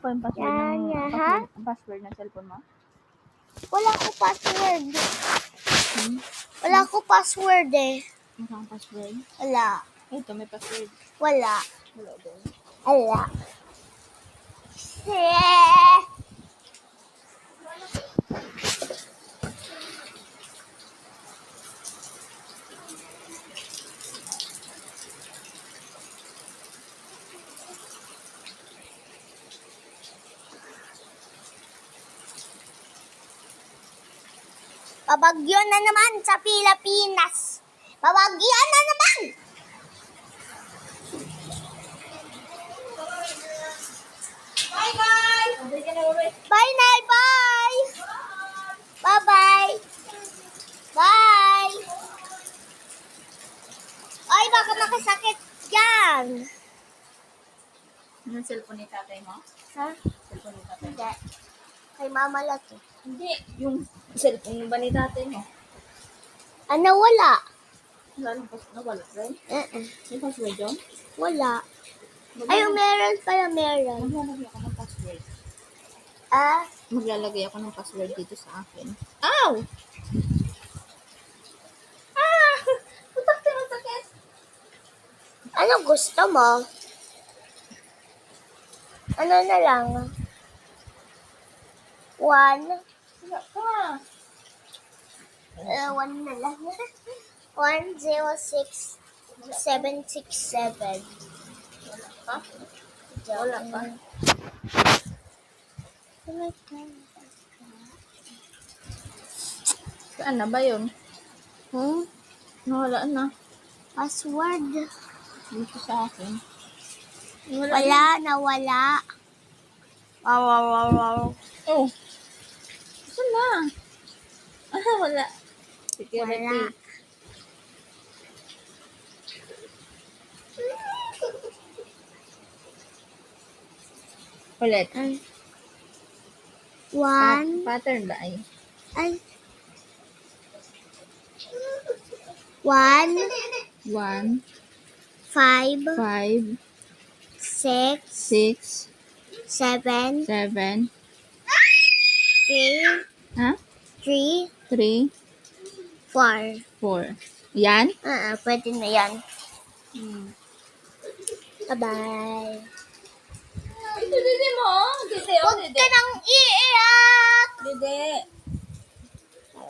pa yung password Yan, ng yan, password ng cellphone mo? Wala ko password. Wala ko password eh. Ang password? Wala. Ito, may password. Wala. Wala din. Wala. Babagyo na naman sa Pilipinas. Babagyo na naman! Bye, guys! Bye, Nay! Bye! Bye-bye! Bye! Ay, baka makasakit dyan. Yung cellphone ni tatay mo? Ha? Cellphone ni tatay mo? Hindi. Kay Mama Lato. Hindi. Yung cellphone ba ni tatay mo? Ano, wala? Wala rin? May password yun? Wala. Ay, meron pala, meron. Maglalagay ako ng password. Ah? Maglalagay ako ng password dito sa akin. Ow! Ah! Putak ka ng sakit! Ano gusto mo? Ano na lang? 1? Wala ka! 1 na lang. 106767. Ha? Wala pa. Saan na ba yun? Nawala na. Password. Dito sa akin. Wala, nawala. Wow. Oh! Saan na? Ah, wala. Security. Wala. Ulit. 1. Pattern ba ay? 1, 1, 5, 5, 6, 6, 7, 7, 3, ha? 3, 3, 4. 4. Yan? Pwede na yan. Bye-bye. Ito, dede mo. Dede, Huwag ka nang iiyak! Dede.